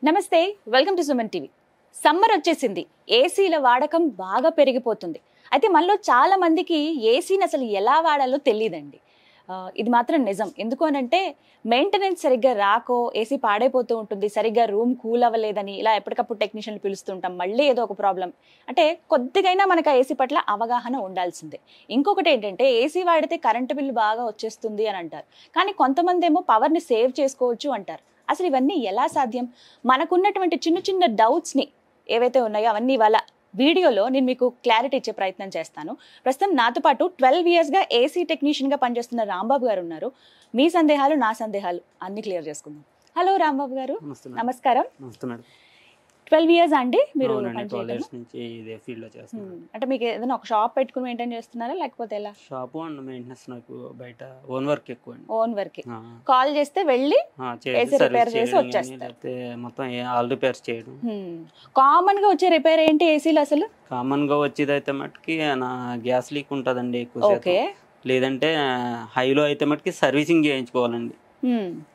నమస్తే, welcome to Suman TV. Summer వచ్చేసింది, ఏసీల వాడకం బాగా పెరిగిపోతుంది. అయితే మనలో చాలా మందికి ఏసీని అసలు ఎలా వాడాలో తెలియదండి. ఇది మాత్రం నిజం. ఎందుకు అనంటే మెయింటెనెన్స్ సరిగ్గా రాకో ఏసీ పాడైపోతూ ఉంటుంది, సరిగ్గా రూమ్ కూల్ అవ్వలేదని ఇలా ఎప్పటికప్పుడు టెక్నీషియన్లు పిలుస్తుంటాం. మళ్ళీ ఏదో ఒక ప్రాబ్లం అంటే కొద్దిగైనా మనకు ఆ ఏసీ పట్ల అవగాహన ఉండాల్సిందే. ఇంకొకటి ఏంటంటే ఏసీ వాడితే కరెంటు బిల్లు బాగా వచ్చేస్తుంది అని అంటారు, కానీ కొంతమంది ఏమో పవర్ని సేవ్ చేసుకోవచ్చు అంటారు. అసలు ఇవన్నీ ఎలా సాధ్యం? మనకున్నటువంటి చిన్న చిన్న డౌట్స్ని ఏవైతే ఉన్నాయో అవన్నీ ఇవాళ వీడియోలో నేను మీకు క్లారిటీ ఇచ్చే ప్రయత్నం చేస్తాను. ప్రస్తుతం నాతో పాటు 12 ఇయర్స్గా ఏసీ టెక్నీషియన్గా పనిచేస్తున్న రాంబాబు గారు ఉన్నారు. మీ సందేహాలు నా సందేహాలు అన్ని క్లియర్ చేసుకుందాం. హలో రాంబాబు గారు, నమస్కారం. 12 ఇయర్స్ అండి మీరు అంటే మీకు ఏదైనా ఒక షాప్ పెట్టుకుని మెయింటైన్ చేస్తున్నారా లేకపోతే ఎలా? షాప్ అండ్ మెయింటెనెన్స్ నాకు బయట ఓన్ వర్క్ ఎక్కువ. Own work. కాల్ చేస్తే వెళ్ళి ఏసీ రిపేర్ చేసి వచ్చేస్తారు. మొత్తం ఆల్ రిపేర్స్ చేయడం. కామన్ గా వచ్చే రిపేర్ ఏంటి ఏసీలో? అసలు కామన్ గా వచ్చేది అయితే మటుకి నా గ్యాస్ లీక్ ఉంటదండి ఎక్కువ. లేదంటే హైలో అయితే మటుకి సర్వీసింగ్ చేయించుకోవాలండి.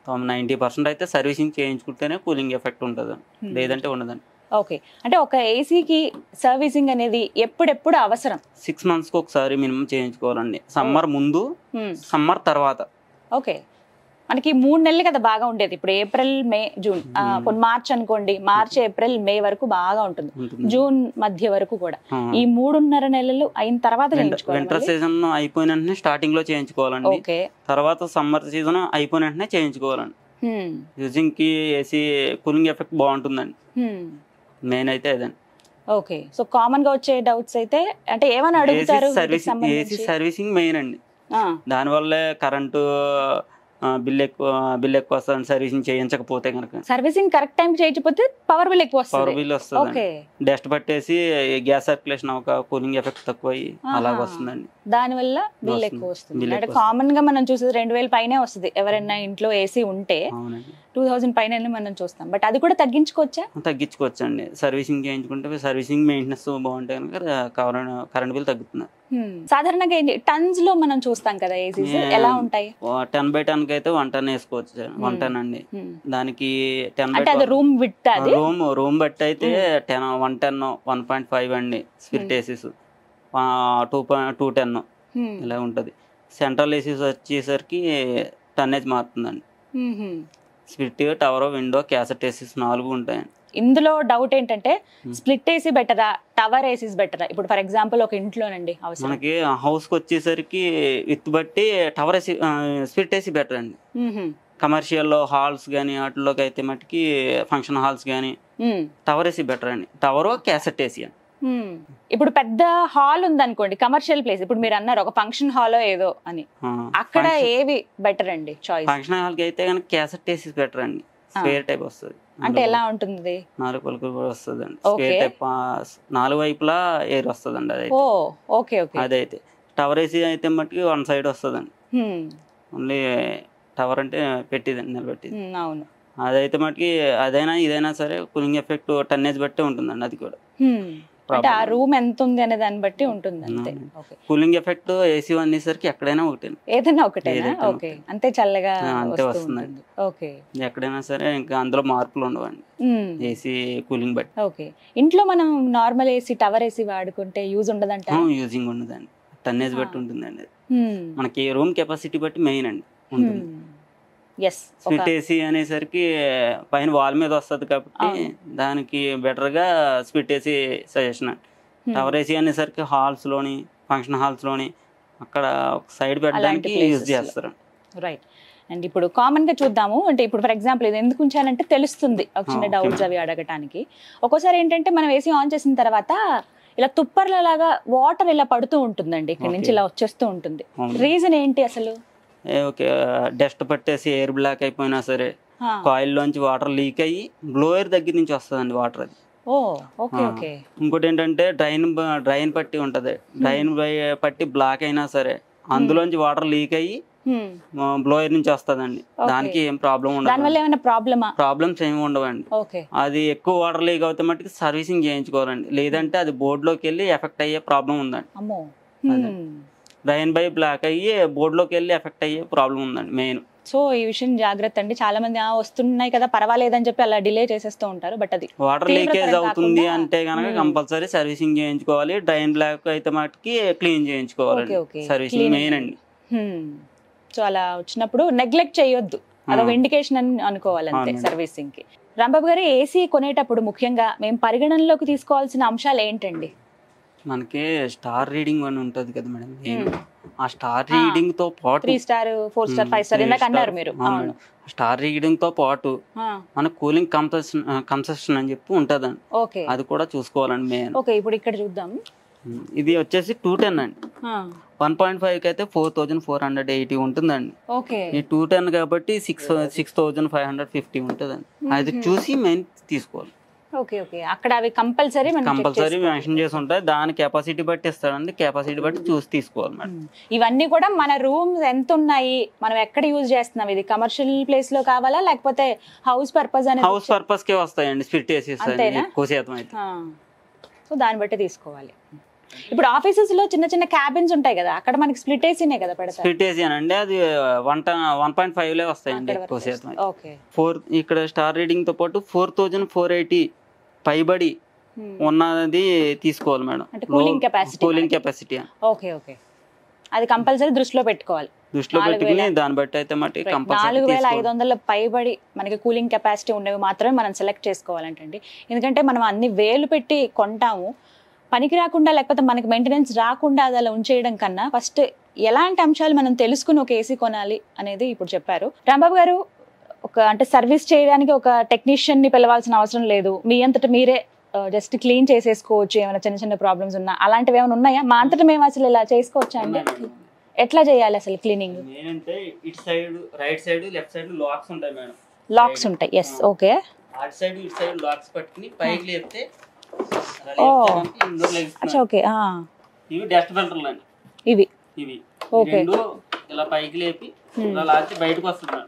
90% అయితే సర్వీసింగ్ చేయించుకుంటేనే కూలింగ్ ఎఫెక్ట్ ఉంటుంది, లేదంటే ఉండదండి. ఓకే, అంటే ఒక ఏసీకి సర్వీసింగ్ అనేది ఎప్పుడెప్పుడు అవసరం? 6 monthsకి ఒకసారి మినిమం చేయించుకోవాలండి. సమ్మర్ ముందు, సమ్మర్ తర్వాత. ఓకే, మనకి 3 నెలలు కదా బాగా ఉండేది. ఇప్పుడు ఏప్రిల్, మే, జూన్, మార్చ్ అనుకోండి. మార్చ్, ఏప్రిల్, మే వరకు బాగా ఉంటుంది, జూన్ మధ్య వరకు కూడా. ఈ 3.5 నెలలు అయిన తర్వాత వింటర్ సీజన్ అయిపోయిన వెంటనే స్టార్టింగ్ లో చేయించుకోవాలండి. తర్వాత సమ్మర్ సీజన్ అయిపోయిన వెంటనే చేయించుకోవాలండి. యూజింగ్ కి ఏసీ కూలింగ్ ఎఫెక్ట్ బాగుంటుందండి. మెయిన్ అయితే అదండి. ఓకే, సో కామన్ గా వచ్చే డౌట్స్ అయితే అంటే ఏమని అడుగుతారు? ఏసీ సర్వీసింగ్ మెయిన్ అండి. దానివల్లే కరెంటు బిల్ ఎక్కువ వస్తుంది సర్వీసింగ్ చేయించకపోతే కనుక. సర్వీసింగ్ కరెక్ట్ టైం చేయకపోతే పవర్ బిల్ ఎక్కువ వస్తుంది. పవర్ బిల్ వస్తుంది, డస్ట్ పట్టేసి గ్యాస్ సర్క్యులేషన్ ఒక కూలింగ్ ఎఫెక్ట్ తక్కువ అయ్యి అలాగ వస్తుందండి. దానివల్ల బిల్ ఎక్కువ వస్తుంది. అంటే కామన్ గా మనం చూసేది 2000 పైనే వస్తుంది. ఎవరైనా ఇంట్లో ఏసీ ఉంటే 2000 పైన మనం చూస్తాం. బట్ అది కూడా తగ్గించుకోవచ్చు అండి. సర్వీసింగ్ చేయించుకుంటే సర్వీసింగ్ మెయింటెనెన్స్ బాగుంటే కనుక కరెంట్ బిల్ తగ్గుతుంది. సాధారణంగా టన్స్ లో మనం చూస్తాం కదా ఏసీస్, ఎలా ఉంటాయి? 10/10 అయితే 1 ton వేసుకోవచ్చు. 1 ton అండి. దానికి రూమ్ బట్టి అయితే 1 ton 1.5 అండి. స్పిరిట్ ఏసీస్ 2.10 ఇలా ఉంటది. సెంట్రల్ ఏసీస్ వచ్చేసరికి టన్నేజ్ మారుతుందండి. Split, tower, window, cassette ACs 4 ఉంటాయండి. ఇందులో డౌట్ ఏంటంటే స్ప్లిట్ ఏసీ బెటరా, టవర్ ఏసీస్ బెటరా? ఇప్పుడు ఫర్ ఎగ్జాంపుల్ ఒక ఇంట్లోనండి మనకి హౌస్ కి వచ్చేసరికి విత్ బట్టి tower AC, split AC better అండి. కమర్షియల్ హాల్స్ గానీ వాటిలోకి అయితే మటుకి ఫంక్షన్ హాల్స్ గానీ టవర్ ఏసీ బెటర్ అండి. టవర్, క్యాసెట్ ఏసీ అండి. ఇప్పుడు పెద్ద హాల్ ఉందనుకోండి, కమర్షియల్ ప్లేస్, ఇప్పుడు మీరు అన్నారు ఒక ఫంక్షన్ హాల్ ఏదో అని, అక్కడ ఏవి బెటర్ అండి చాయిస్? ఫంక్షన్ హాల్ కి అయితే కనుక క్యాసెట్ ఏసీ బెటర్ అండి. స్క్వేర్ టైప్ వస్తుంది. అంటే ఎలా ఉంటుంది? 4 పలుకులు కూడా వస్తుంది అండి. స్క్వేర్ టైప్ 4 వైపులా ఎయిర్ వస్తుంది అండి. అదైతే టవర్ ఏసీ అయితే మటుకి 1 side వస్తుందండి. ఓన్లీ టవర్ అంటే పెట్టిదండి, నిలబెట్టింది. అవును. అదైతే మటుకి అదైనా ఇదైనా సరే కూలింగ్ ఎఫెక్ట్ టన్నేజ్ బట్టే ఉంటుందండి. అది కూడా అంటే ఆ రూమ్ ఎంత ఉంది అనే దాన్ని బట్టి ఉంటుంది అంతే. కూలింగ్ ఎఫెక్ట్ ఏసీ అనేసరికి ఎక్కడైనా ఒకటే, ఏదైనా ఒకటే. ఓకే, అంతే చల్లగా అంతే వస్తుందండి. ఓకే, ఎక్కడైనా సరే ఇంకా అందులో మార్పులు ఉండవండి ఏసీ కూలింగ్ బట్టి. ఓకే, ఇంట్లో మనం నార్మల్ ఏసీ, టవర్ ఏసీ వాడుకుంటే యూజ్ ఉండదంట? యూజింగ్ ఉండదండి, టన్నేజ్ బట్టి ఉంటుందండి. మనకి రూమ్ కెపాసిటీ బట్టి మెయిన్ అండి ఉంటుంది. స్ప్లిట్ ఏసీ అనేసరికి పైన వాల్ మీద వస్తుంది కాబట్టి దానికి బెటర్ గా స్ప్లిట్ ఏసీ సజెషన్ అండి. టవర్ ఏసీ అనేసరికి హాల్స్ లోని, ఫంక్షన్ హాల్స్ లోని అక్కడ ఒక సైడ్ పెట్టడానికి యూజ్ చేస్తారు. రైట్. అండ్ ఇప్పుడు కామన్ గా చూద్దాము. అంటే ఇప్పుడు ఫర్ ఎగ్జాంపుల్ ఇది ఎందుకు ఉంచానంటే తెలుస్తుంది, ఒక చిన్న డౌట్స్ అవి అడగటానికి. ఒక్కోసారి ఏంటంటే మనం ఏసీ ఆన్ చేసిన తర్వాత ఇలా తుప్పర్ల లాగా వాటర్ ఇలా పడుతూ ఉంటుందండి, ఇక్కడ నుంచి ఇలా వచ్చేస్తూ ఉంటుంది. రీజన్ ఏంటి అసలు? ఓకే, డస్ట్ పట్టేసి ఎయిర్ బ్లాక్ అయిపోయినా సరే కాయిల్ లోంచి వాటర్ లీక్ అయ్యి బ్లోయర్ దగ్గర నుంచి వస్తుందండి వాటర్. అది ఇంకోటి ఏంటంటే డ్రైన్ పట్టి ఉంటది. డ్రైన్ పట్టి బ్లాక్ అయినా సరే అందులోంచి వాటర్ లీక్ అయ్యి బ్లోయర్ నుంచి వస్తుందండి. దానికి ఏం ప్రాబ్లం ఉండదు, ప్రాబ్లమ్స్ ఏమి ఉండవండి. అది ఎక్కువ వాటర్ లీక్ అవుతే మట్టుకు సర్వీసింగ్ చేయించుకోవాలండి, లేదంటే అది బోర్డులోకి వెళ్ళి ఎఫెక్ట్ అయ్యే ప్రాబ్లం ఉందండి. డ్రైన్ బై బ్లాక్ అయ్యి బోర్డులోకి వెళ్ళి ఎఫెక్ట్ అయ్యే ప్రాబ్లం ఉందండి మెయిన్. సో ఈ విషయం జాగ్రత్త అండి. చాలా మంది వస్తున్నాయి కదా పర్వాలేదని చెప్పి అలా డిలే చేసేస్తూ ఉంటారు. బట్ అది వాటర్ లీకేజ్ అవుతుంది అంటే కనుక కంపల్సరీ సర్వీసింగ్ చేయించుకోవాలి. డ్రైన్ బ్లాక్ అయితే మటుకి క్లీన్ చేయించుకోవాలి. సర్వీసింగ్ మెయిన్ అండి. సో అలా వచ్చినప్పుడు నెగ్లెక్ట్ చేయొద్దు, అదొక ఇండికేషన్ అని అనుకోవాలి అంతే సర్వీసింగ్ కి. రాంబాబు గారు, ఏసీ కొనేటప్పుడు ముఖ్యంగా మేము పరిగణనలోకి తీసుకోవాల్సిన అంశాలు ఏంటండి? మనకి స్టార్ రీడింగ్ అని ఉంటది కదా మేడం. ఆ స్టార్ రీడింగ్ తో పాటు 3 స్టార్ 4 స్టార్ 5 స్టార్ ఇందాక అన్నారు మీరు. స్టార్ రీడింగ్ తో పాటు మన కూలింగ్ కన్సెషన్ అని చెప్పి ఉంటదండి. ఓకే, అది కూడా చూసుకోవాలండి మెయిన్. ఓకే, ఇప్పుడు ఇక్కడ చూద్దాం. ఇది వచ్చేసి 210 అండి. 1.5 కి అయితే 4480 ఉంటుందండి. ఓకే, ఈ 210 కాబట్టి 6550 ఉంటుందండి. అది చూసి మెయిన్ తీసుకోవాలి. ఓకే, ఓకే, అక్కడ అవి కంపల్సరీ మెన్షన్ చేసి ఉంటాయి. దాని కెపాసిటీ బట్టి ఇస్తాడండి. కెపాసిటీ బట్టి చూసి తీసుకోవాలి మేడం. ఇవన్నీ కూడా మన రూమ్స్ ఎంత ఉన్నాయి, మనం ఎక్కడ యూజ్ చేస్తున్నాం, ఇది కమర్షియల్ ప్లేస్ లో కావాలా లేకపోతే హౌస్ పర్పస్ అనేది? హౌస్ పర్పస్ కే వస్తాయండి. స్ప్లిట్ చేసి ఎక్కువ శాతం అయితే. సో దాన్ని బట్టి తీసుకోవాలి. ఇప్పుడు ఆఫీసెస్ లో చిన్న చిన్న క్యాబిన్స్ ఉంటాయి కదా, అక్కడ మనకి స్ప్లిట్ ఏసీనే కదా పెడతారు. స్ప్లిట్ ఏసీ అండి. అది 1.5 వస్తాయండి ఎక్కువ శాతం. ఓకే, 4 ఇక్కడ స్టార్ రీడింగ్ తో పాటు 4480 పైబడి ఉన్నది తీసుకోవాలి madam. Cooling capacity. Okay, okay, అది కంపల్సరీ దృష్టిలో పెట్టుకోవాలి. దృష్టిలో పెట్టుకుని దాన్ని బట్టి అయితే మట్టి 4500 పైబడి మనకి కూలింగ్ కెపాసిటీ ఉండేవి మాత్రమే మనం సెలెక్ట్ చేసుకోవాలంటండి. ఎందుకంటే మనం అన్ని వేలు పెట్టి కొంటాము, పనికి రాకుండా లేకపోతే మనకి మెయింటెనెన్స్ రాకుండా అది అలా ఉంచేయడం కన్నా ఫస్ట్ ఎలాంటి అంశాలు మనం తెలుసుకుని ఒక ఏసీ కొనాలి అనేది ఇప్పుడు చెప్పారు. రాంబాబు గారు, అంటే సర్వీస్ చేయడానికి ఒక టెక్నీషియన్ ని పిలవాల్సిన అవసరం లేదు, మీ అంతటా మీరే జస్ట్ క్లీన్ చేసేసుకోవచ్చు. ఏమైనా చిన్న చిన్న ప్రాబ్లమ్స్ ఉన్నా అలాంటివి ఏమైనా ఉన్నాయా? మా అంతటా మేము అసలు ఇలా చేసుకోవచ్చా అండి? ఎట్లా చేయాలి అసలు క్లీనింగ్? ఇటు side right side left side locks ఉంటాయి మేడం. లాక్స్ ఉంటాయి. Yes, okay. అటు సైడ్ ఇటు సైడ్ లాక్స్ పట్టుకుని పైకి లేపితే ఓకే. ఇవి డస్ట్ ఫిల్టర్లు అండి. ఇవి రెండు ఇలా పైకి లేపి ఇలా లాచి బయటకు వస్తుంది.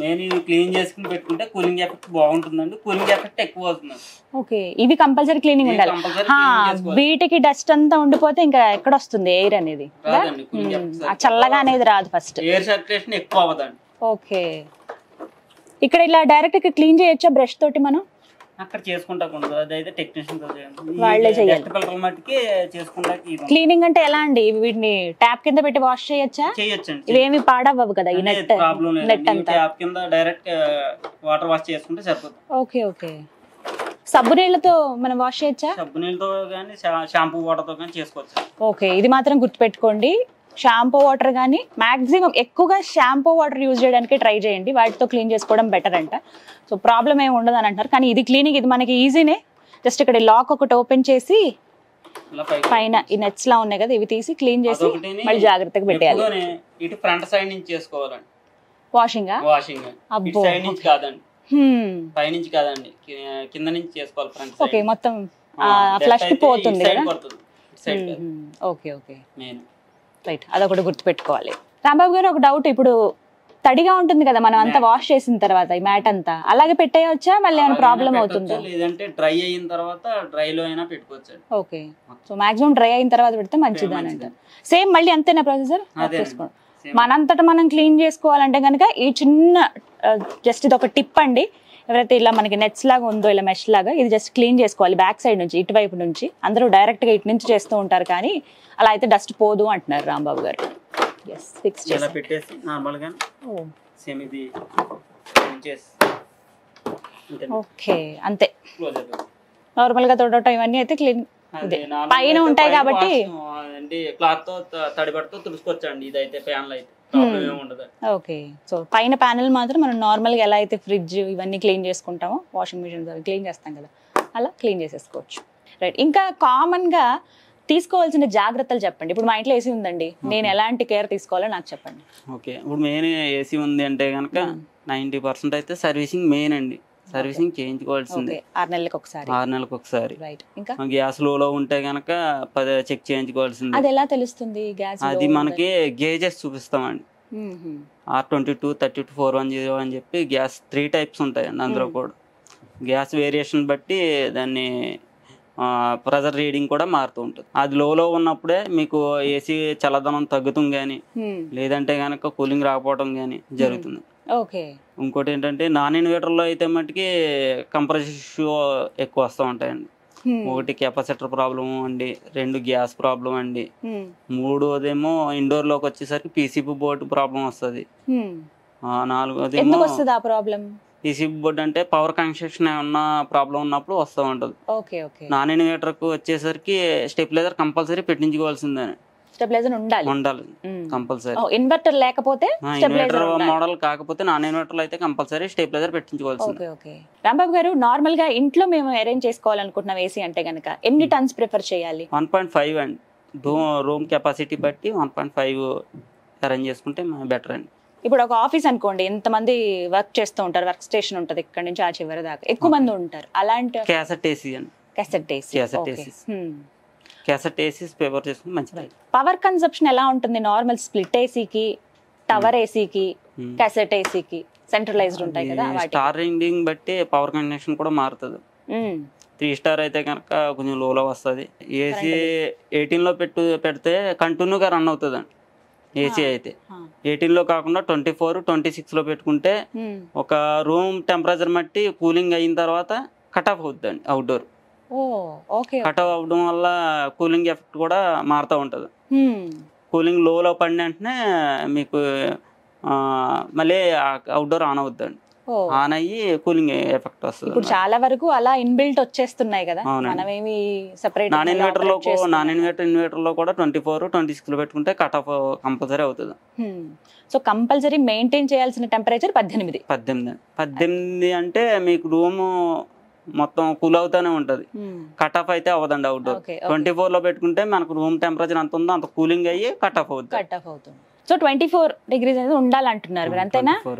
నేను ఇది క్లీన్ చేసుకుని పెట్టుకుంటే కూలింగ్ ఎఫెక్ట్ బాగుంటుందండి. కూలింగ్ ఎఫెక్ట్ ఎక్కువ అవుతుంది. ఓకే, ఇవి కంపల్సరీ క్లీనింగ్ ఉండాలి. వీటికి డస్ట్ అంతా ఉండిపోతే ఇంకా ఎక్కడ వస్తుంది ఎయిర్ అనేది? చల్లగా అనేది రాదు. ఫస్ట్ ఎయిర్ సర్క్యులేషన్ ఎక్కువ అవ్వదండి. ఓకే, ఇక్కడ ఇలా డైరెక్ట్ క్లీన్ చేయొచ్చా బ్రష్ తోటి? మనం అక్కడ చేసుకుంటా అదైతే టెక్నీషియన్ వాళ్ళే చేయాలి. క్లీనింగ్ అంటే ఎలా అండి? వీటిని ట్యాప్ కింద పెట్టి వాష్ చేయొచ్చా? చేయొచ్చండి. ఇవేమి పాడవ్వవు కదా ఈ నెట్ అంతా? ట్యాప్ కింద డైరెక్ట్ వాటర్ వాష్ చేసుకుంటే సరిపోతుంది. Okay, okay. సబ్బు నీళ్ళతో మనం వాష్ చేయొచ్చా? సబ్బు నీళ్ళతో కానీ షాంపూ వాటర్ తో కానీ చేసుకోవచ్చు. ఓకే, ఇది మాత్రం గుర్తుపెట్టుకోండి. షాంపూ వాటర్ కానీ మాక్సిమం ఎక్కువగా షాంపూ వాటర్ యూజ్ చేయడానికి ట్రై చేయండి. వాటితో క్లీన్ చేసుకోవడం బెటర్ అంట. సో ప్రాబ్లం ఏమి ఉండదు అని అంటారు. కానీ ఇది క్లీనింగ్ ఇది మనకి ఈజీనే. జస్ట్ ఇక్కడ లాక్ ఒకటి ఓపెన్ చేసి పైన ఈ నెట్స్ లా ఉన్నాయి కదా, ఇవి తీసి క్లీన్ చేసి మళ్ళీ జాగ్రత్తగా పెట్టేయాలి. ఇటు ఫ్రంట్ సైడ్ నుంచి చేసుకోవాలండి వాషింగ్. అబ్బో, సైడ్ నుంచి కాదండి, పై నుంచి కాదండి, కింద నుంచి చేసుకోవాలి. ఫ్రంట్ ఓకే, మొత్తం ఫ్లష్ పోతుంది కదా. Okay, okay, right. అదొకటి గుర్తుపెట్టుకోవాలి. రాంబాబు గారు, ఒక డౌట్. ఇప్పుడు తడిగా ఉంటుంది కదా మనం అంతా వాష్ చేసిన తర్వాత ఈ మ్యాట్ అంతా, అలాగే పెట్టేయచ్చా? మళ్ళీ ఏమైనా ప్రాబ్లం అవుతుందా? లేదంటే డ్రై అయిన తర్వాత డ్రై లో అయినా పెట్టుకోవచ్చు. ఓకే, సో మాక్సిమం డ్రై అయిన తర్వాత పెడితే మంచిది అని అంటారు. సేమ్ మళ్ళీ అంతేనా ప్రొసీజర్? మనంతటా మనం క్లీన్ చేసుకోవాలంటే కనుక ఈ చిన్న జస్ట్ ఇది ఒక టిప్ అండి. ఎవరైతే ఇలా మనకి నెట్స్ లాగా ఉందో ఇలా మెష్ లాగా, ఇది జస్ట్ క్లీన్ చేసుకోవాలి బ్యాక్ సైడ్ నుంచి, ఇటువైపు నుంచి. అందరూ డైరెక్ట్ గా ఇటు నుంచి చేస్తూ ఉంటారు, కానీ అలా అయితే డస్ట్ పోదు అంటున్నారు రాంబాబు గారు. ఫిక్స్ పెట్టేసి నార్మల్ గా సేమ్ ఇది ఓకే, అంతే. నార్మల్ గా తోడటం ఇవన్నీ అయితే క్లీన్ పైన ఉంటాయి కాబట్టి క్లాత్ తో తడిబడితో తుడుచుకోవచ్చండి. ఇదైతే ప్యానల్ అయితే ఓకే. సో పైన ప్యానెల్ మాత్రం మనం నార్మల్ గా ఎలా అయితే ఫ్రిడ్జ్ ఇవన్నీ క్లీన్ చేసుకుంటామో, వాషింగ్ మిషన్ క్లీన్ చేస్తాం కదా, అలా క్లీన్ చేసేసుకోవచ్చు. రైట్. ఇంకా కామన్ గా తీసుకోవాల్సిన జాగ్రత్తలు చెప్పండి. ఇప్పుడు మా ఇంట్లో ఏసీ ఉందండి, నేను ఎలాంటి కేర్ తీసుకోవాలో నాకు చెప్పండి. ఓకే, ఇప్పుడు మెయిన్ ఏసీ ఉంది అంటే కనుక 90% అయితే సర్వీసింగ్ మెయిన్ అండి. సర్వీసింగ్ చేయించుకోవాల్సింది 6 నెలలకు ఒకసారి. 6 నెలలకు ఒకసారి. రైట్. ఇంకా గ్యాస్ లో ఉంటే కనుక చెక్ చేయించుకోవాల్సింది. అది ఎలా తెలుస్తుంది గ్యాస్? అది మనకి గేజెస్ చూపిస్తామండి. R22, 32, 410 అని చెప్పి గ్యాస్ 3 టైప్స్ ఉంటాయండి. అందులో కూడా గ్యాస్ వేరియేషన్ బట్టి దాన్ని ప్రెజర్ రీడింగ్ కూడా మారుతూ ఉంటుంది. అది లోలో ఉన్నప్పుడే మీకు ఏసీ చల్లదనం తగ్గుతుంది కానీ లేదంటే కనుక కూలింగ్ రాకపోవడం కానీ జరుగుతుంది. ఓకే. ఇంకోటి ఏంటంటే నాన్ ఇన్వర్టర్లో అయితే మట్టుకి కంప్రెసర్ ఇష్యూ ఎక్కువ వస్తూ ఉంటాయండి. ఒకటి కెపాసిటర్ ప్రాబ్లమ్ అండి, 2 గ్యాస్ ప్రాబ్లం అండి, 3వదేమో ఇండోర్లోకి వచ్చేసరికి పీసీబీ బోర్డు ప్రాబ్లం వస్తుంది, 4వదేమో పీసీబీ బోర్డు అంటే పవర్ కన్స్ట్రక్షన్ ఏమన్నా ప్రాబ్లం ఉన్నప్పుడు వస్తూ ఉంటుంది. నాన్ ఇన్వర్టర్కు వచ్చేసరికి స్టెబిలైజర్ కంపల్సరీ పెట్టించుకోవాల్సిందే, స్టెబిలైజర్ ఉండాలి కంపల్సరీ. ఇన్వర్టర్ లేకపోతే ఇన్వర్టర్ మోడల్ కాకపోతే నాన్ ఇన్వర్టర్ అయితే కంపల్సరీ స్టెబిలైజర్ పెట్టించుకోవాల్సింది. ఓకే. రాంబాబు గారు, నార్మల్ గా ఇంట్లో మేము అరేంజ్ చేసుకోవాలనుకుంటున్నాం ఏసీ అంటే గనక ఎన్ని టన్స్ ప్రిఫర్ చేయాలి? 1.5 అండి. రూమ్ కెపాసిటీ బట్టి 1.5 అరేంజ్ చేసుకుంటే బెటర్ అండి. ఇప్పుడు ఒక ఆఫీస్ అనుకోండి, ఎంతమంది వర్క్ చేస్తూ ఉంటారు, వర్క్ స్టేషన్ ఉంటుంది ఇక్కడ నుంచి ఆ చివరి దాకా, ఎక్కువ మంది ఉంటారు, అలాంటి క్యాసెట్ ఏసీ అండి. క్యాసెట్ ఏసీ ప్రిఫర్ చేసుకుంటే మంచిది. పవర్ కన్సంప్షన్ ఎలా ఉంటుంది నార్మల్ స్ప్లిట్ ఏసీకి, టవర్ ఏసీకి, క్యాసెట్ ఏసీకి? సెంట్రలైజ్డ్ ఉంటాయి కదా, స్టార్ రేటింగ్ బట్టి పవర్ కన్సంప్షన్ కూడా మారుతుంది. 3 స్టార్ అయితే కనుక కొంచెం లోలో వస్తుంది. ఏసీ 18లో పెడితే కంటిన్యూగా రన్ అవుతుంది అండి. ఏసీ అయితే 18లో కాకుండా 24, 26లో పెట్టుకుంటే ఒక రూమ్ టెంపరేచర్ బట్టి కూలింగ్ అయిన తర్వాత కట్ ఆఫ్ అవుతుంది అండి. అవుట్డోర్ కట్ ఆఫ్ అవ్వడం వల్ల కూలింగ్ ఎఫెక్ట్ కూడా మారుతూ ఉంటుంది. కూలింగ్ లోలో పడిన వెంటనే మీకు మళ్ళీ అవుట్డోర్ ఆన్ అవుతుందండి. ఆన్ అయ్యి కూలింగ్ ఎఫెక్ట్ వస్తుంది. ఇప్పుడు చాలా వరకు అలా ఇన్బిల్ట్ వచ్చేస్తున్నాయి కదా, మనమేమి సెపరేట్. నాన్ ఇన్వర్టర్ లో కూడా 24, 26లో పెట్టుకుంటే కట్ ఆఫ్ కంపల్సరీ అవుతుంది. సో కంపల్సరీ మెయింటైన్ చేయాల్సిన టెంపరేచర్ 18 అంటే మీకు రూమ్ మొత్తం కూల్ అవుతానే ఉంటది, కట్ ఆఫ్ అయితే అవ్వదండి. అవుట్డోర్ 24లో పెట్టుకుంటే మనకు రూమ్ టెంపరేచర్ ఎంత ఉందో అంత కూలింగ్ అయ్యి కట్ ఆఫ్ అవుతుంది. సో 24 డిగ్రీస్ అనేది ఉండాలంటున్నారు మీరు, అంతేనా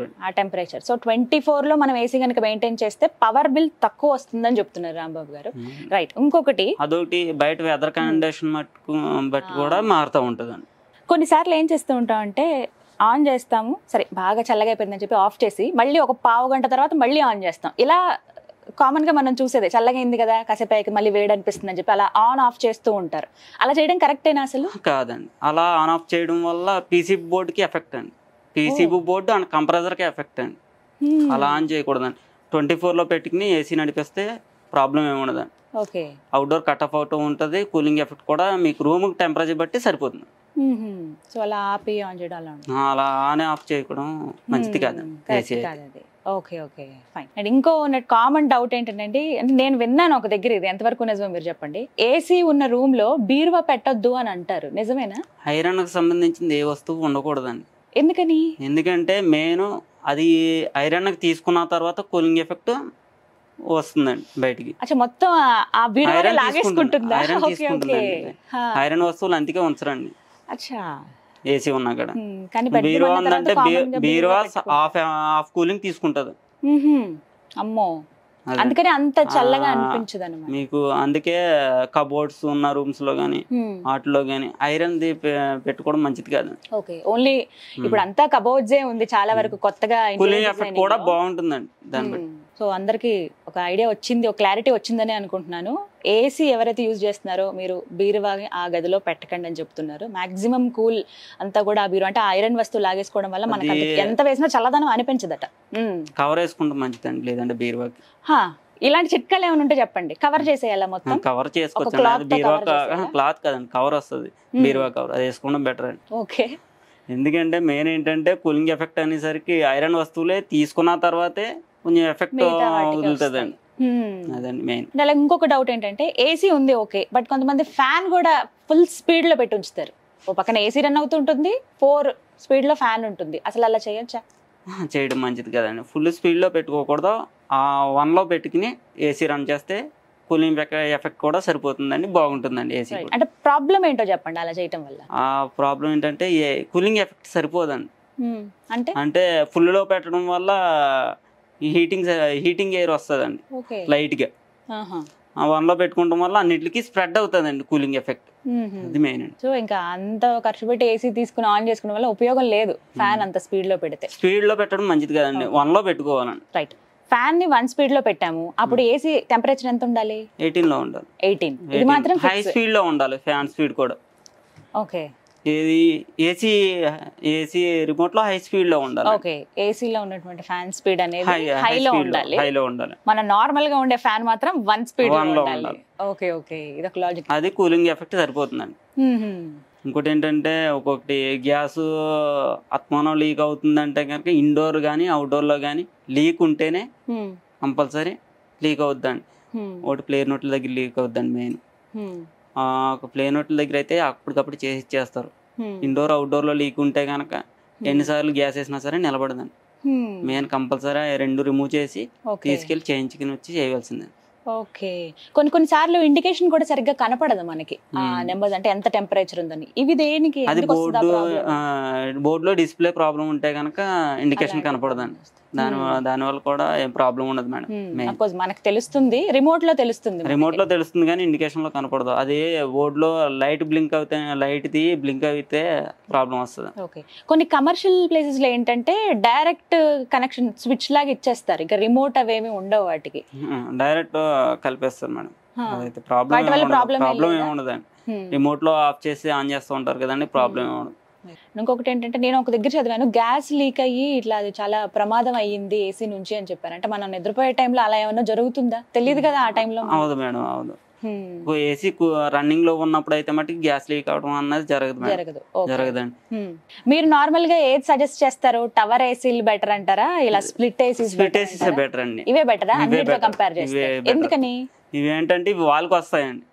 ఆ టెంపరేచర్? సో 24లో మనం ఏసీ కనుక మెయింటైన్ చేస్తే పవర్ బిల్ తక్కువ వస్తుందని చెప్తున్నారు రాంబాబు గారు. రైట్. ఇంకొకటి అదొకటి బయట వెదర్ కండిషన్ బట్టి కూడా మారుతూ ఉంటుందండి. కొన్నిసార్లు ఏం చేస్తూ ఉంటాం అంటే ఆన్ చేస్తాము, సరే బాగా చల్లగా అయిపోయిందని చెప్పి ఆఫ్ చేసి మళ్ళీ ఒక పావు గంట తర్వాత మళ్ళీ ఆన్ చేస్తాం. ఇలా కామన్ గా మనం చూసేదే, చల్లగా అయింది కదా కాసేపు అయ్యాక మళ్ళీ వేడి అనిపిస్తుంది అని చెప్పి అలా ఆన్ ఆఫ్ చేస్తూ ఉంటారు. అలా చేయడం కరెక్టేనా అసలు? కాదండి. అలా ఆన్ ఆఫ్ చేయడం వల్ల పీసీబీ బోర్డుకి ఎఫెక్ట్ అండి. పీసీబీ బోర్డు అండ్ కంప్రెసర్కి ఎఫెక్ట్ అండి. అలా ఆన్ చేయకూడదండి. 24లో పెట్టుకుని ఏసీ నడిపిస్తే ప్రాబ్లం ఏమి ఉండదండి. అవుట్డోర్ కట్ ఆఫ్ అవుతూ ఉంటుంది, కూలింగ్ ఎఫెక్ట్ కూడా మీకు రూమ్ టెంపరేచర్ బట్టి సరిపోతుంది. సో అలా ఆపి ఆన్ చేయడం, అలా ఆన్ ఆఫ్ చేయడం మంచిది కాదండి. Okay, fine. అండ్ ఇంకో కామన్ డౌట్ ఏంటంటే, నేను విన్నాను ఒక దగ్గర, ఇది ఎంతవరకు నిజమో మీరు చెప్పండి, ఏసీ ఉన్న రూమ్ లో బీరువా పెట్టొద్దు అని అంటారు, నిజమేనా? ఐరన్ కి సంబంధించింది ఏ వస్తువు ఉండకూడదండి. ఎందుకని? ఎందుకంటే మెయిన్ అది ఐరన్ కి తీసుకున్న తర్వాత కూలింగ్ ఎఫెక్ట్ వస్తుందండి బయటికి. మొత్తం ఆ బీరువా లాగేసుకుంటుందా? ఐరన్ వస్తువులు అందుకే ఉంచరండి ఏసీ ఉన్నా కూడా. బీరువా ఉందంటే బీరువా హాఫ్ కూలింగ్ తీసుకుంటది. అమ్మో, అందుకని అంత చల్లగా అనిపించదు అన్నమాట మీకు. అందుకే కబోర్డ్స్ ఉన్న రూమ్స్ లో గానీ వాటిలో గానీ ఐరన్ ది పెట్టుకోవడం మంచిది కాదు. ఓకే, ఓన్లీ ఇప్పుడు అంతా కబోర్డ్సే ఉంది చాలా వరకు కొత్తగా. కూలింగ్ ఎఫెక్ట్ కూడా బాగుంటుందండి దాన్ని బట్టి. సో అందరికి ఒక ఐడియా వచ్చింది, ఒక క్లారిటీ వచ్చిందని అనుకుంటున్నాను. ఏసీ ఎవరైతే యూజ్ చేస్తున్నారో మీరు బీరువాని ఆ గదిలో పెట్టకండి అని చెప్తున్నారు. మాక్సిమం కూల్ అంతా కూడా ఆ బీరువా అంటే ఐరన్ వస్తువు లాగేసుకోవడం వల్ల మనకి ఎంత వేసినా చల్లదనం అనిపించదట. కవర్ వేసుకుంటే మంచిదండి, లేదంటే బీరువాకి. ఇలాంటి చిట్కాలు ఏమైనా ఉంటే చెప్పండి. కవర్ చేసేయాలా మొత్తం? కవర్ చేసుకోవచ్చు. బీరువా క్లాత్ కదండి, కవర్ వస్తుంది, బీరువా కవర్, అది వేసుకోవడం బెటర్ అండి. ఓకే. ఎందుకంటే మెయిన్ ఏంటంటే కూలింగ్ ఎఫెక్ట్ అనేసరికి ఐరన్ వస్తువులే తీసుకున్న తర్వాతే కొంచెం ఎఫెక్ట్ వదులుతుందండి. అదండి మెయిన్. అలా ఇంకొక డౌట్ ఏంటంటే, ఏసీ ఉంది ఓకే, బట్ కొంతమంది ఫ్యాన్ కూడా ఫుల్ స్పీడ్ లో పెట్టి ఉంచుతారు. ఓ పక్కన ఏసీ రన్ అవుతుంటుంది, 4 స్పీడ్ లో ఫ్యాన్ ఉంటుంది. అసలు అలా చేయొచ్చా? చేయడం మంచిది కదండి. ఫుల్ స్పీడ్ లో పెట్టుకోకూడదు, 1లో పెట్టుకుని ఏసీ రన్ చేస్తే కూలింగ్ ఎఫెక్ట్ కూడా సరిపోతుందండి, బాగుంటుందండి ఏసీ. అంటే ప్రాబ్లం ఏంటో చెప్పండి అలా చేయటం వల్ల. ఆ ప్రాబ్లం ఏంటంటే కూలింగ్ ఎఫెక్ట్ సరిపోదండి. అంటే ఫుల్ లో పెట్టడం వల్ల హీటింగ్ ఎయిర్ వస్తుందండి లైట్ గా. 1లో పెట్టుకోవడం వల్ల అన్నిటికీ స్ప్రెడ్ అవుతుందండి కూలింగ్ ఎఫెక్ట్. అది మెయిన్ అండి. సో ఇంకా అంత ఖర్చు పెట్టి ఏసీ తీసుకుని ఆన్ చేసుకోవడం వల్ల ఉపయోగం లేదు. ఫ్యాన్ అంత స్పీడ్ లో పెడితే. స్పీడ్ లో పెట్టడం మంచిది కదండి, 1లో పెట్టుకోవాలండి. రైట్, ఫ్యాన్ ని 1 స్పీడ్ లో పెట్టాము, అప్పుడు ఏసీ టెంపరేచర్ ఎంత ఉండాలి? 18 లో ఉండాలి. 18. ఇది మాత్రం హై స్పీడ్ లో ఉండాలి ఫ్యాన్ స్పీడ్ కూడా. ఓకే. ఇది ఏసీ రిమోట్ లో హై స్పీడ్ లో ఉండాలి. ఓకే, ఏసీలో ఉన్నటువంటి ఫ్యాన్ స్పీడ్ అనేది హైలో ఉండాలి. హైలో ఉండాలి. మన నార్మల్ గా ఉండే ఫ్యాన్ మాత్రం 1 స్పీడ్ లో ఉండాలి. ఓకే ఓకే, ఇది ఒక లాజిక్. అది కూలింగ్ ఎఫెక్ట్ సరిపోతుందండి. ఇంకోటి ఏంటంటే ఒక్కొక్కటి గ్యాస్ అత్మానం లీక్ అవుతుందంటే కనుక ఇండోర్ కానీ అవుట్డోర్లో కానీ లీక్ ఉంటేనే కంపల్సరీ లీక్ అవుద్దండి. ఒకటి ప్లేయర్ నోట్ల దగ్గర లీక్ అవుద్దండి మెయిన్. ఒక ప్లేయర్ నోట్ల దగ్గర అయితే అప్పటికప్పుడు చేసి ఇచ్చేస్తారు. ఇండోర్ అవుట్డోర్లో లీక్ ఉంటే కనుక ఎన్నిసార్లు గ్యాస్ వేసినా సరే నిలబడదండి. మెయిన్ కంపల్సరీ 2 రిమూవ్ చేసి తీసుకెళ్ళి చేయించుకుని వచ్చి చేయవలసిందే. ఓకే, కొన్ని సార్లు ఇండికేషన్ కూడా సరిగ్గా కనపడదు మనకి, ఆ నెంబర్స్ అంటే ఎంత టెంపరేచర్ ఉందని. ఇవి దేనికి? అది బోర్డులో డిస్ప్లే ప్రాబ్లం ఉంటే కనుక ఇండికేషన్ కనపడదండి. దానివల్ల కూడా ఏం ప్రాబ్లం ఉండదు మేడం. మనకు తెలుస్తుంది, రిమోట్ లో తెలుస్తుంది కానీ ఇండికేషన్ లో కనపడదు. అదే బోర్డు లో లైట్ బ్లింక్ అవుతే బ్లింక్ అయితే ప్రాబ్లం వస్తుంది. ఓకే, కొన్ని కమర్షియల్ ప్లేసెస్ లో ఏంటంటే డైరెక్ట్ కనెక్షన్ స్విచ్ లాగా ఇచ్చేస్తారు, ఇంకా రిమోట్ అవేమి ఉండవు, వాటికి డైరెక్ట్ కలిపేస్తారు మేడం. అదైతే ప్రాబ్లం ఏమి ఉండదండి. రిమోట్ లో ఆఫ్ చేసి ఆన్ చేస్తూ ఉంటారు కదండి, ప్రాబ్లం ఏమి ఉండదు. ఇంకొకటి ఏంటంటే నేను ఒక దగ్గర చదివాను, గ్యాస్ లీక్ అయ్యి ఇట్లా అది చాలా ప్రమాదం అయ్యింది ఏసీ నుంచి అని చెప్పారు. అంటే మనం నిద్రపోయే టైంలో అలా ఏమన్నా జరుగుతుందా? తెలియదు కదా ఆ టైంలో. అవును మేడం, అవును. ఏసీ రన్నింగ్ లో ఉన్నప్పుడు అయితే మటుకు గ్యాస్ లీక్ అవడం అన్నది జరగదండి. మీరు నార్మల్ గా ఏది సజెస్ట్ చేస్తారు? టవర్ ఏసీలు బెటర్ అంటారా, ఇలా స్ప్లిట్ ఏసీస్ బెటర్ అండి? ఇవే బెటరా అన్నిటితో కంపేర్ చేస్తే? ఎందుకని? ఇవేంటంటే ఇవి వాళ్ళకి వస్తాయండి,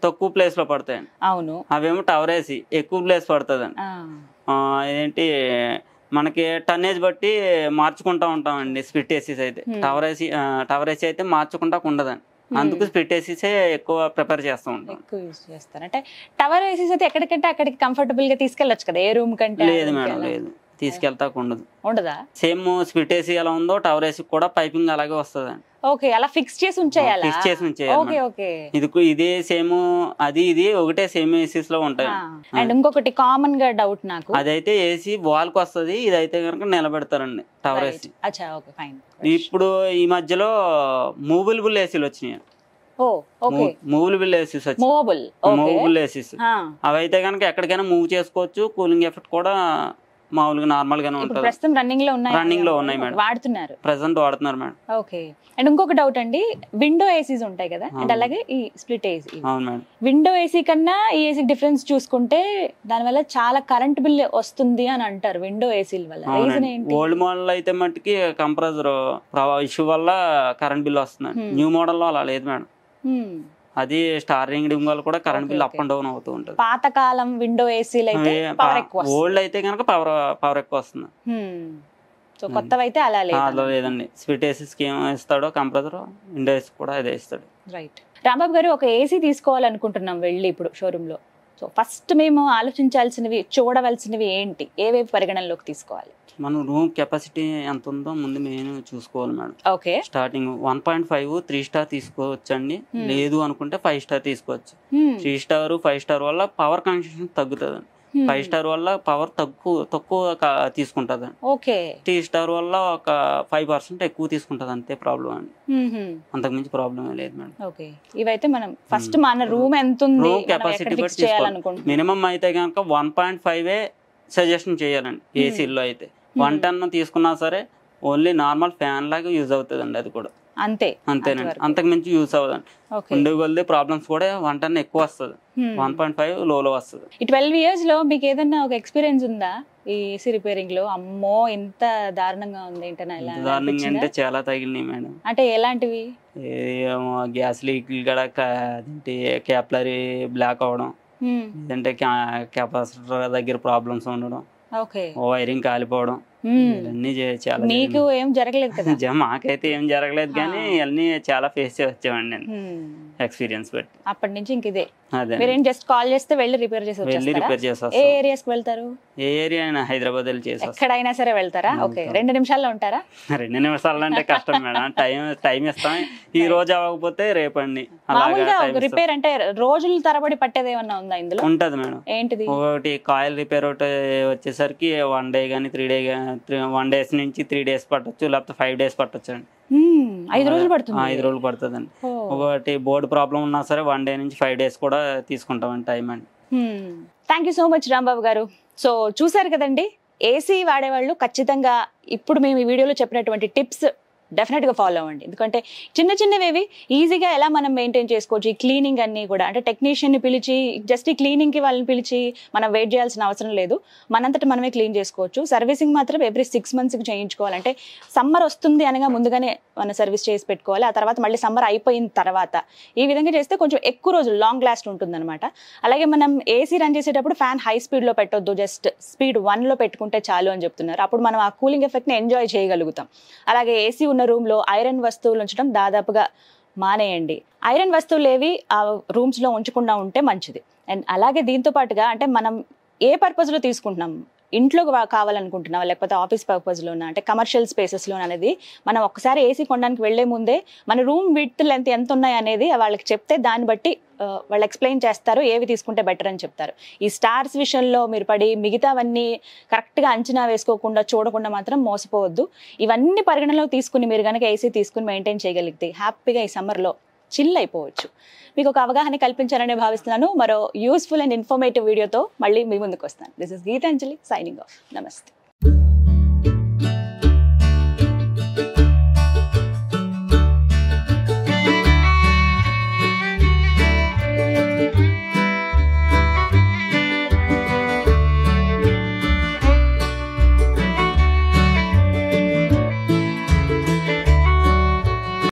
తక్కువ ప్లేస్ లో పడతాయండి. అవును, అవేమో టవర్ ఏసీ ఎక్కువ ప్లేస్ పడుతుందండి. ఏంటి మనకి టన్నేజ్ బట్టి మార్చుకుంటా ఉంటామండి. స్ప్లిట్ ఏసీస్ అయితే టవర్ ఏసీ అయితే మార్చుకుంటా ఉండదండి. అందుకు స్ప్లిట్ ఏసీసే ఎక్కువ ప్రిఫర్ చేస్తూ ఉంటాం. ఎక్కువ యూజ్ చేస్తారు. అంటే టవర్ ఏసీస్ అయితే ఎక్కడికంటే అక్కడికి కంఫర్టబుల్ గా తీసుకెళ్ళొచ్చు కదా, ఏ రూమ్ కంటే? లేదు మేడం, లేదు, తీసుకెళ్తా ఉండదా. సేమ్ స్ప్లిట్ ఏసీ ఎలా ఉందో టవర్ ఏసీ కూడా పైపింగ్ అలాగే వస్తుందండి. ఓకే, అలా ఫిక్స్ చేసి ఉంచేయాలి. ఓకే ఓకే, ఇదే సేమ్ ఇది ఒకటే సేమ్ ఏసీస్ లో ఉంటాయి. అండ్ ఇంకొకటి కామన్ గా డౌట్ నాకు, అదైతే ఏసీ వాల్ కి వస్తుంది, ఇదైతే కనుక నిలబెడతారండి టవర్ ఏసీ. ఇప్పుడు ఈ మధ్యలో మూవబుల్ ఏసీలు వచ్చినాయి. మూవబుల్ ఏసీస్ అవి అయితే కనుక ఎక్కడికైనా మూవ్ చేసుకోవచ్చు. కూలింగ్ ఎఫెక్ట్ కూడా మామూలుగా నార్మల్ గానే ఉంటుంది. రన్నింగ్ లో ఉన్నాయి మేడం, వాడుతున్నారు మేడం. ఓకే. అండ్ ఇంకొక డౌట్ అండి, విండో ఏసీస్ ఉంటాయి కదా, అండ్ అలాగే ఈ స్ప్లిట్ ఏసీ. విండో ఏసీ కన్నా ఈ ఏసీ డిఫరెన్స్ చూసుకుంటే దానివల్ల చాలా కరెంట్ బిల్ వస్తుంది అని అంటారు విండో ఏసీల వల్ల. రీజన్ ఏంటి? ఓల్డ్ మోడల్ అయితే మట్టుకి కంప్రెసర్ ఇష్యూ వల్ల కరెంట్ బిల్ వస్తుంది. న్యూ మోడల్ లో అలా లేదు మేడం. అది స్టార్ రింగ్ వల్ల కూడా current bill up and down అవుతూ ఉంటుంది. పాతకాలం విండో ఏసీలు అయితే పవర్ ఎక్కువ, ఓల్డ్ అయితే కనుక పవర్ ఎక్కువ వస్తుంది. సో కొత్తవి అయితే అలా లేదండి. స్ప్లిట్ ఏసీస్కి ఏం ఇస్తాడో కంప్రెసర్, విండో ఏసీ కూడా అదే ఇస్తాడు. రైట్. రాంబాబు గారు, ఒక ఏసీ తీసుకోవాలనుకుంటున్నాం వెళ్ళి ఇప్పుడు షోరూమ్ లో. సో ఫస్ట్ మేము ఆలోచించాల్సినవి, చూడవలసినవి ఏంటి, ఏవేవి పరిగణనలోకి తీసుకోవాలి? మనం రూమ్ కెపాసిటీ ఎంత ఉందో ముందు మెయిన్ చూసుకోవాలి మేడం. ఓకే, స్టార్టింగ్ 1.5 3 స్టార్ తీసుకోవచ్చు అండి. లేదు అనుకుంటే 5 స్టార్ తీసుకోవచ్చు. 3 స్టార్ 5 స్టార్ వల్ల పవర్ కన్సంప్షన్ తగ్గుతుంది. 5 స్టార్ వల్ల పవర్ తక్కువ తీసుకుంటది. 3 స్టార్ వల్ల ఒక 5% ఎక్కువ తీసుకుంటది, అంతే ప్రాబ్లం అండి. అంతకుమించి ప్రాబ్లం లేదు మేడం. ఓకే, ఇవైతే మనం ఫస్ట్ మన రూమ్ ఎంత ఉంది, కెపాసిటీ బట్టి మినిమం అయితే కనుక 1.5 సజెషన్ చేయాలండి. ఏసీలో అయితే 110 తీసుకున్నా సరే ఓన్లీ నార్మల్ ఫ్యాన్ లాగా యూజ్ అవుతుంది అండి. అది కూడా అంతేనండి, అంతకు మించి యూజ్ అవ్వదండి. ఉండే కొద్ది ప్రాబ్లమ్స్ కూడా 110 ఎక్కువ వస్తుంది, 1.5 లోలో వస్తుంది. ఈ 12 years లో మీకు ఏదైనా ఒక ఎక్స్పీరియన్స్ ఉందా ఈ ఏసీ రిపేరింగ్ లో? అమ్మో ఇంత దారుణంగా ఉంది దారుణంగా అంటే చాలా తగిలినాయి మేడం. అంటే ఎలాంటివి? గ్యాస్ లీక్ కూడా, క్యాప్లరీ బ్లాక్ అవడం, లేదంటే కెపాసిటర్ దగ్గర ప్రాబ్లమ్స్ ఉండడం, వైరింగ్ కాలిపోవడం, ఇవన్నీ చాలా. మీకు ఏం జరగలేదు కదా? మాకైతే ఏం జరగలేదు, కానీ ఇవన్నీ చాలా ఫేస్ చేసి వచ్చామండి నేను ఎక్స్పీరియన్స్ బట్టి. అప్పటి నుంచి ఇంక ఇదే మీరేం జస్ట్ కాల్ చేస్తే వెళ్ళి రిపేర్ చేసి వచ్చేస్తారా? ఏ ఏరియాస్ కి వెళ్తారు? ఏ ఏరియా అయినా హైదరాబాద్ వెళ్ళి చేసి ఎక్కడైనా సరే వెళ్తారా? ఓకే, 2 నిమిషాల్లో ఉంటారా? 2 నిమిషాలు అంటే కష్టం మేడం, టైం ఇస్తాం. ఈ రోజు అవ్వకపోతే రేపండి. మామూలుగా రిపేర్ అంటే రోజుల తరబడి పట్టేది ఏమన్నా ఉందా ఇందులో? ఉంటది మేడం. ఏంటిది? ఒకటి కాయిల్ రిపేర్ ఒకటి వచ్చేసరికి 1 డే గానీ 3 డే 1 days నుంచి 3 days పట్టొచ్చు, లేకపోతే 5 days పట్టొచ్చు అండి. 5 రోజులు పడుతుంది. 5 రోజులు పడుతుందండి. ఒకటి బోర్డు ప్రాబ్లం ఉన్నా సరే 1 day నుంచి 5 days కూడా తీసుకుంటామండి టైం అండి. Thank you so much Rambabu గారు. సో చూసారు కదండి, ఏసీ వాడేవాళ్ళు ఖచ్చితంగా ఇప్పుడు మేము ఈ వీడియోలో చెప్పినటువంటి టిప్స్ డెఫినెట్గా ఫాలో అవ్వండి. ఎందుకంటే చిన్న చిన్నవేవి ఈజీగా ఎలా మనం మెయింటైన్ చేసుకోవచ్చు. ఈ క్లీనింగ్ అన్నీ కూడా అంటే టెక్నీషియన్ని పిలిచి జస్ట్ ఈ క్లీనింగ్కి వాళ్ళని పిలిచి మనం వెయిట్ చేయాల్సిన అవసరం లేదు, మనంతట మనమే క్లీన్ చేసుకోవచ్చు. సర్వీసింగ్ మాత్రం ఎవ్రీ 6 monthsకి చేయించుకోవాలంటే సమ్మర్ వస్తుంది అనగా ముందుగానే మన సర్వీస్ చేసి పెట్టుకోవాలి. ఆ తర్వాత మళ్ళీ సమ్మర్ అయిపోయిన తర్వాత ఈ విధంగా చేస్తే కొంచెం ఎక్కువ రోజులు లాంగ్ లాస్ట్ ఉంటుందన్నమాట. అలాగే మనం ఏసీ రన్ చేసేటప్పుడు ఫ్యాన్ హై స్పీడ్లో పెట్టొద్దు, జస్ట్ స్పీడ్ 1లో పెట్టుకుంటే చాలు అని చెప్తున్నారు. అప్పుడు మనం ఆ కూలింగ్ ఎఫెక్ట్ని ఎంజాయ్ చేయగలుగుతాం. అలాగే ఏసీ ఉన్న రూమ్లో ఐరన్ వస్తువులు ఉంచడం దాదాపుగా మానేయండి. ఐరన్ వస్తువులు ఏవి ఆ రూమ్స్లో ఉంచకుండా ఉంటే మంచిది. అండ్ అలాగే దీంతో పాటుగా అంటే మనం ఏ పర్పస్లో తీసుకుంటున్నాం, ఇంట్లో కావాలనుకుంటున్నావా లేకపోతే ఆఫీస్ పర్పస్లోనా అంటే కమర్షియల్ స్పేసెస్లో అనేది మనం ఒక్కసారి ఏసీ కొనడానికి వెళ్లే ముందే మన రూమ్ విడ్త్ లెంత్ ఎంత ఉన్నాయి అనేది వాళ్ళకి చెప్తే దాన్ని బట్టి వాళ్ళు ఎక్స్ప్లెయిన్ చేస్తారు ఏవి తీసుకుంటే బెటర్ అని చెప్తారు. ఈ స్టార్స్ విషయంలో మీరు పడి మిగతావన్నీ కరెక్ట్గా అంచనా వేసుకోకుండా చూడకుండా మాత్రం మోసపోవద్దు. ఇవన్నీ పరిగణనలో తీసుకుని మీరు కనుక ఏసీ తీసుకుని మెయింటైన్ చేయగలిగితే హ్యాపీగా ఈ సమ్మర్లో చిల్ అయిపోవచ్చు. మీకు ఒక అవగాహన కల్పించాలని భావిస్తున్నాను. మరో యూస్ఫుల్ అండ్ ఇన్ఫర్మేటివ్ వీడియోతో మళ్ళీ మీ ముందుకు వస్తాను. This is Geetanjali signing off. నమస్తే.